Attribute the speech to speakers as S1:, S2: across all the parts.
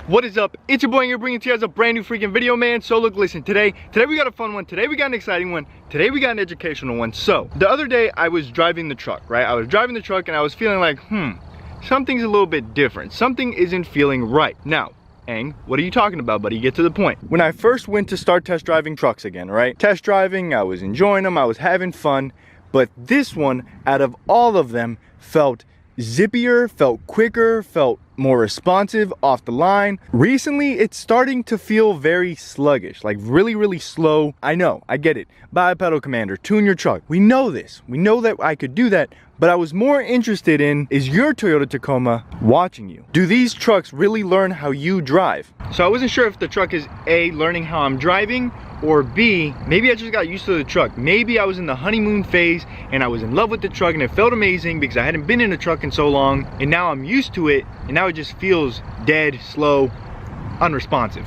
S1: What is up? It's your boy here bringing to you guys a brand new freaking video, man. So look, listen, today we got a fun one. Today we got an exciting one. Today we got an educational one. So the other day I was driving the truck, right? I was driving the truck and I was feeling like, something's a little bit different. Something isn't feeling right. Now, Aang, what are you talking about, buddy? Get to the point. When I first went to start test driving trucks again, right? Test driving, I was enjoying them, I was having fun. But this one, out of all of them, felt zippier, felt quicker, felt more responsive off the line. Recently, it's starting to feel very sluggish, like really slow. I know, I get it. Bipedal commander, tune your truck. We know this. We know that I could do that, but I was more interested in, is your Toyota Tacoma watching you? Do these trucks really learn how you drive? So I wasn't sure if the truck is A, learning how I'm driving, or B, maybe I just got used to the truck. Maybe I was in the honeymoon phase and I was in love with the truck and it felt amazing because I hadn't been in a truck in so long, and now I'm used to it and now it just feels dead, slow, unresponsive.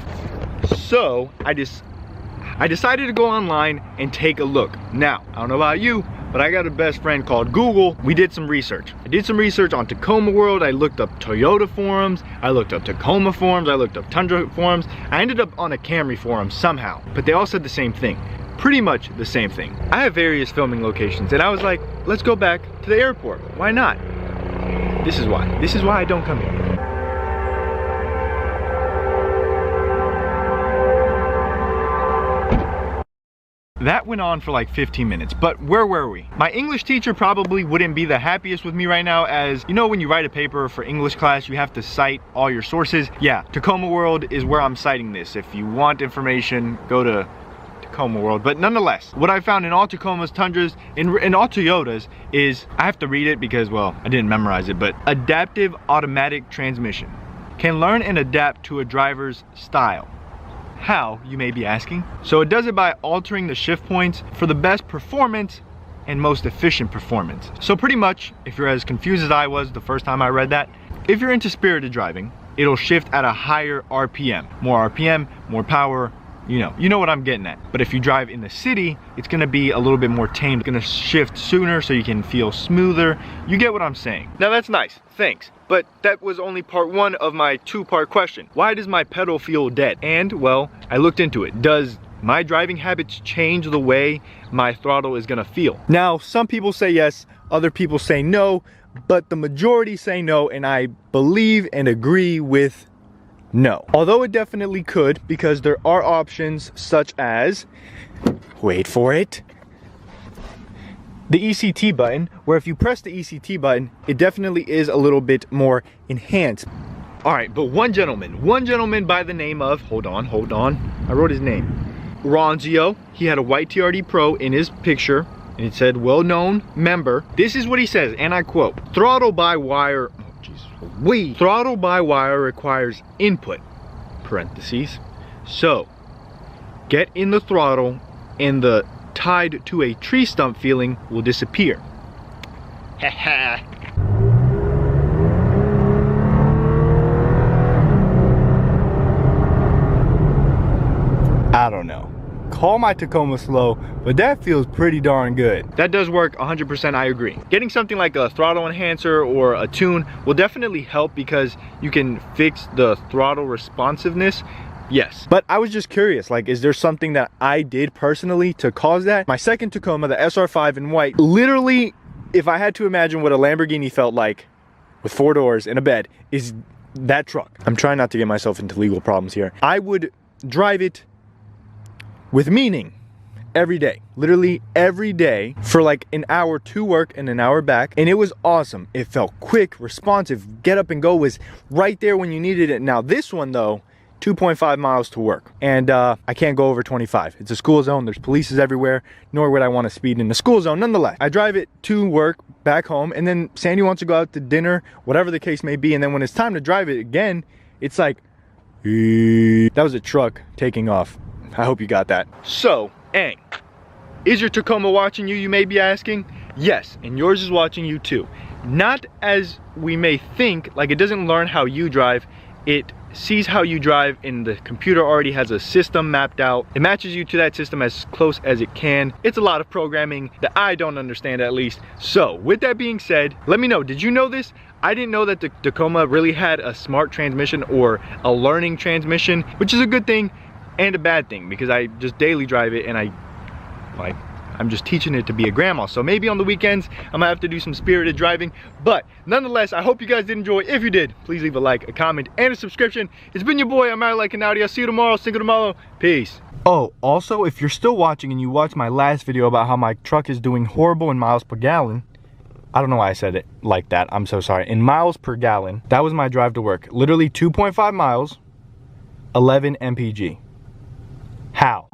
S1: So I decided to go online and take a look. Now, I don't know about you, but I got a best friend called Google. We did some research. I did some research on Tacoma World. I looked up Toyota forums. I looked up Tacoma forums. I looked up Tundra forums. I ended up on a Camry forum somehow, but they all said the same thing. Pretty much the same thing. I have various filming locations and I was like, let's go back to the airport. Why not? This is why. This is why I don't come here. That went on for like 15 minutes, but where were we? My English teacher probably wouldn't be the happiest with me right now, as you know, when you write a paper for English class, you have to cite all your sources. Yeah, Tacoma World is where I'm citing this. If you want information, go to Tacoma World. But nonetheless, what I found in all Tacomas, Tundras, in all Toyotas is, I have to read it because, well, I didn't memorize it, but adaptive automatic transmission can learn and adapt to a driver's style. How, you may be asking? So it does it by altering the shift points for the best performance and most efficient performance. So pretty much, if you're as confused as I was the first time I read that, if you're into spirited driving, it'll shift at a higher RPM. More RPM, more power, you know what I'm getting at. But if you drive in the city, it's gonna be a little bit more tame. It's gonna shift sooner so you can feel smoother. You get what I'm saying. Now that's nice, thanks. But that was only part one of my two-part question. Why does my pedal feel dead? And well, I looked into it. Does my driving habits change the way my throttle is gonna feel? Now, some people say yes, other people say no, but the majority say no, and I believe and agree with no. Although it definitely could, because there are options such as, wait for it, the ECT button, where if you press the ECT button, it definitely is a little bit more enhanced. All right, but one gentleman by the name of, hold on, I wrote his name, Ronzio. He had a white TRD Pro in his picture, and it said, well-known member. This is what he says, and I quote, throttle by wire, throttle by wire requires input, parentheses. So, get in the throttle and the tied to a tree stump feeling will disappear. I don't know. Call my Tacoma slow, but that feels pretty darn good. That does work 100%, I agree. Getting something like a throttle enhancer or a tune will definitely help because you can fix the throttle responsiveness. Yes, but I was just curious, like, is there something that I did personally to cause that? My second Tacoma, the SR5 in white, literally, if I had to imagine what a Lamborghini felt like with 4 doors and a bed, is that truck. I'm trying not to get myself into legal problems here. I would drive it with meaning every day, literally every day, for like an hour to work and an hour back, and it was awesome. It felt quick, responsive, get up and go was right there when you needed it. Now this one though, 2.5 miles to work, and I can't go over 25. It's a school zone, there's police everywhere, nor would I want to speed in the school zone. Nonetheless, I drive it to work, back home, and then Sandy wants to go out to dinner, whatever the case may be, and then when it's time to drive it again, it's like, that was a truck taking off. I hope you got that. So, Aang, is your Tacoma watching you, you may be asking? Yes, and yours is watching you too. Not as we may think, like it doesn't learn how you drive, it sees how you drive, and the computer already has a system mapped out. It matches you to that system as close as it can. It's a lot of programming that I don't understand, at least. So with that being said, let me know, did you know this? I didn't know that the Tacoma really had a smart transmission or a learning transmission, which is a good thing and a bad thing, because I just daily drive it and I'm just teaching it to be a grandma. So maybe on the weekends I'm gonna have to do some spirited driving, but nonetheless, I hope you guys did enjoy. If you did, please leave a like, a comment, and a subscription. It's been your boy, I'm Like an Audi. I'll see you tomorrow. Single tomorrow. Peace. Oh, also, if you're still watching and you watched my last video about how my truck is doing horrible in miles per gallon, I don't know why I said it like that, I'm so sorry. In miles per gallon, that was my drive to work. Literally 2.5 miles, 11 mpg. How?